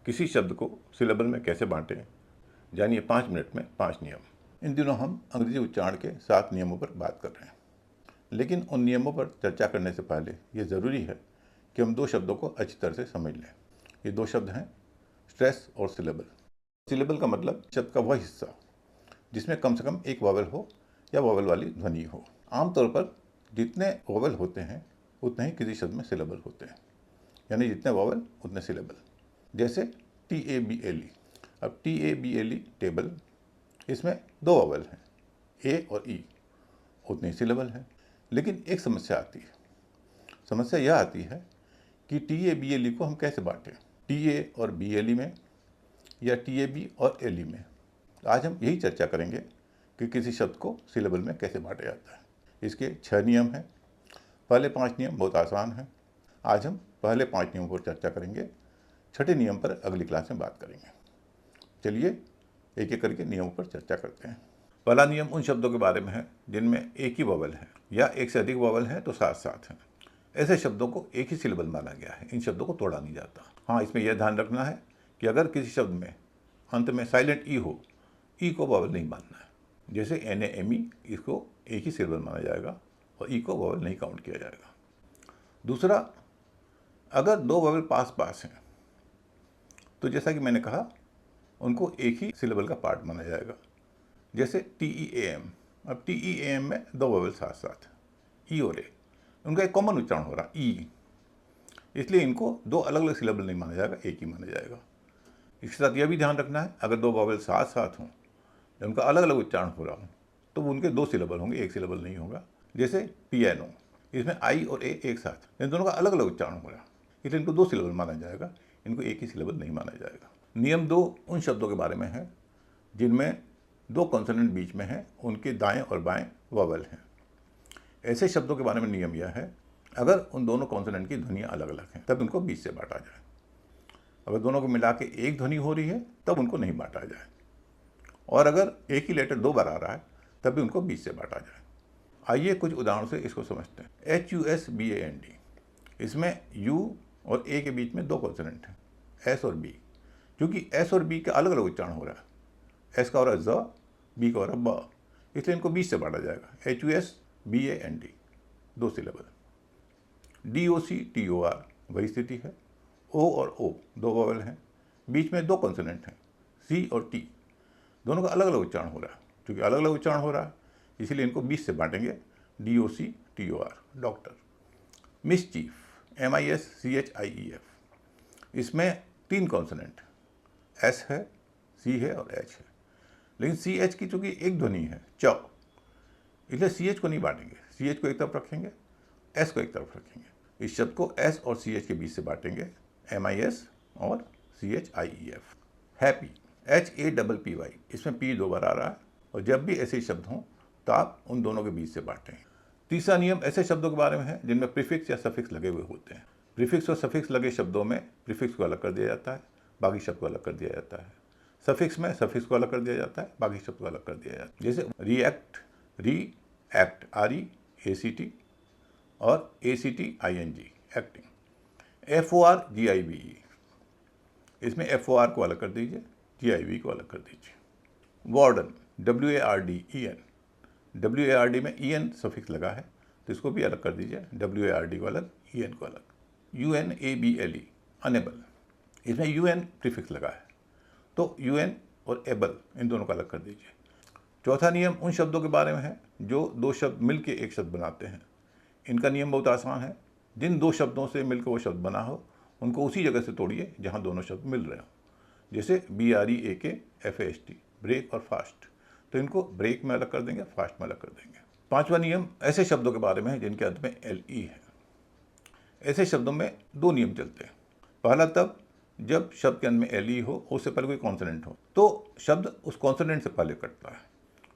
किसी शब्द को सिलेबल में कैसे बांटें, जानिए 5 मिनट में 5 नियम। इन दिनों हम अंग्रेजी उच्चारण के 7 नियमों पर बात कर रहे हैं, लेकिन उन नियमों पर चर्चा करने से पहले ये ज़रूरी है कि हम 2 शब्दों को अच्छी तरह से समझ लें। ये 2 शब्द हैं स्ट्रेस और सिलेबल। सिलेबल का मतलब शब्द का वह हिस्सा जिसमें कम से कम एक वॉवेल हो या वॉवेल वाली ध्वनि हो। आमतौर पर जितने वॉवेल होते हैं उतने ही किसी शब्द में सिलेबल होते हैं, यानी जितने वॉवेल उतने सिलेबल। जैसे TABLE। अब TABLE टेबल, इसमें 2 वॉवेल हैं, A और E, उतने ही सिलेबल हैं। लेकिन एक समस्या आती है। समस्या यह आती है कि TABLE को हम कैसे बांटें, TA और BLE में या TAB और LE में। आज हम यही चर्चा करेंगे कि किसी शब्द को सिलेबल में कैसे बांटा जाता है। इसके 6 नियम हैं। पहले 5 नियम बहुत आसान हैं। आज हम पहले 5 नियमों पर चर्चा करेंगे। 6ठे नियम पर अगली क्लास में बात करेंगे। चलिए एक एक करके नियमों पर चर्चा करते हैं। पहला नियम उन शब्दों के बारे में है जिनमें एक ही वॉवेल है या एक से अधिक वॉवेल है तो साथ साथ हैं। ऐसे शब्दों को एक ही सिलेबल माना गया है। इन शब्दों को तोड़ा नहीं जाता। हाँ, इसमें यह ध्यान रखना है कि अगर किसी शब्द में अंत में साइलेंट ई हो, ई को वॉवेल नहीं मानना है। जैसे NAME, इसको एक ही सिलेबल माना जाएगा और ई को वॉवेल नहीं काउंट किया जाएगा। दूसरा, अगर 2 वॉवेल पास पास हैं तो जैसा कि मैंने कहा उनको एक ही सिलेबल का पार्ट माना जाएगा। जैसे TEAM। अब TEAM में 2 वॉवेल साथ साथ, ई और ए, उनका एक कॉमन उच्चारण हो रहा ई, इसलिए इनको 2 अलग अलग सिलेबल नहीं माना जाएगा, एक ही माना जाएगा। इसके साथ यह भी ध्यान रखना है अगर 2 वॉवेल साथ साथ हों, उनका अलग अलग उच्चारण हो रहा हो तो उनके 2 सिलेबल होंगे, एक सिलेबल नहीं होगा। जैसे पियानो, इसमें आई और ए एक साथ, इन दोनों का अलग अलग उच्चारण हो रहा है, इसलिए इनको 2 सिलेबल माना जाएगा, इनको एक ही सिलेबल नहीं माना जाएगा। नियम 2 उन शब्दों के बारे में है जिनमें 2 कॉन्सोनेंट बीच में हैं, उनके दाएं और बाएं वॉवेल हैं। ऐसे शब्दों के बारे में नियम यह है, अगर उन दोनों कॉन्सोनेंट की ध्वनियाँ अलग अलग हैं तब उनको बीच से बांटा जाए। अगर दोनों को मिला के एक ध्वनि हो रही है तब उनको नहीं बांटा जाए, और अगर एक ही लेटर 2 बार आ रहा है तब भी उनको बीच से बांटा जाए। आइए कुछ उदाहरण से इसको समझते हैं। HUSBAND, इसमें U और A के बीच में 2 कॉन्सोनेंट हैं, S और B। क्योंकि S और B का अलग अलग उच्चारण हो रहा है, S का हो रहा है ज, B का हो रहा है ब, इसलिए इनको बीच से बांटा जाएगा। HUSBAND, 2 syllable. DOCTOR, वही स्थिति है। O और O 2 वॉवेल हैं, बीच में 2 कॉन्सोनेंट हैं, C और T, दोनों का अलग अलग उच्चारण हो रहा है। क्योंकि अलग अलग उच्चारण हो रहा है इसीलिए इनको बीच से बांटेंगे। DOCTOR, doctor. मिसचीफ, MISCHIEF, इसमें 3 कॉन्सोनेंट, S है, C है और H है, लेकिन CH की चूँकि एक ध्वनि है, च, इसलिए CH को नहीं बांटेंगे। CH को एक तरफ रखेंगे, S को एक तरफ रखेंगे। इस शब्द को S और CH के बीच से बांटेंगे, MIS और CHIEF। हैप्पी, HAPPY, इसमें P 2 बार आ रहा है, और जब भी ऐसे शब्द हों तो आप उन दोनों के बीच से बांटें। तीसरा नियम ऐसे शब्दों के बारे में है जिनमें प्रीफिक्स या सफिक्स लगे हुए होते हैं। प्रीफिक्स और सफिक्स लगे शब्दों में प्रीफिक्स को अलग कर दिया जाता है, बाकी शब्द को अलग कर दिया जाता है। सफिक्स में सफिक्स को अलग कर दिया जाता है, बाकी शब्द को अलग कर दिया जाता है। जैसे रिएक्ट, रीएक्ट, REACT और ACTING, एक्टिंग। FORGIVE, इसमें FOR को अलग कर दीजिए, GIV को अलग कर दीजिए। वार्डन, WARDEN, WARD में EN सफिक्स लगा है तो इसको भी अलग कर दीजिए, WARD को अलग, EN को अलग। UNABLE, अनेबल, इसमें UN प्रीफिक्स लगा है तो UN और एबल, इन दोनों को अलग कर दीजिए। चौथा नियम उन शब्दों के बारे में है जो 2 शब्द मिलकर एक शब्द बनाते हैं। इनका नियम बहुत आसान है। जिन 2 शब्दों से मिलकर वो शब्द बना हो उनको उसी जगह से तोड़िए जहाँ दोनों शब्द मिल रहे हों। जैसे BREAK, FAST, ब्रेक और फास्ट, तो इनको ब्रेक में अलग कर देंगे, फास्ट में अलग कर देंगे। 5वां नियम ऐसे शब्दों के बारे में है जिनके अंत में LE है। ऐसे शब्दों में 2 नियम चलते हैं। पहला तब जब शब्द के अंत में LE हो, उससे पहले कोई कॉन्सोनेंट हो, तो शब्द उस कॉन्सोनेंट से पहले कटता है।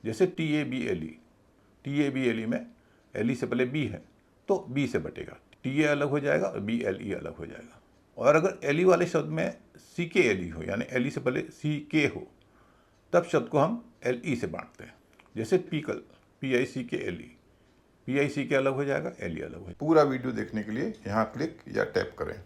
जैसे TABLE में LE से पहले B है तो B से बटेगा, TA अलग हो जाएगा और BLE अलग हो जाएगा। और अगर LE वाले शब्द में CKLE हो, यानी LE से पहले CK हो, तब शब्द को हम LE से बांटते हैं। जैसे पीकल, PICKLE, PICK अलग हो जाएगा, LE अलग हो जाएगा। पूरा वीडियो देखने के लिए यहाँ क्लिक या टैप करें।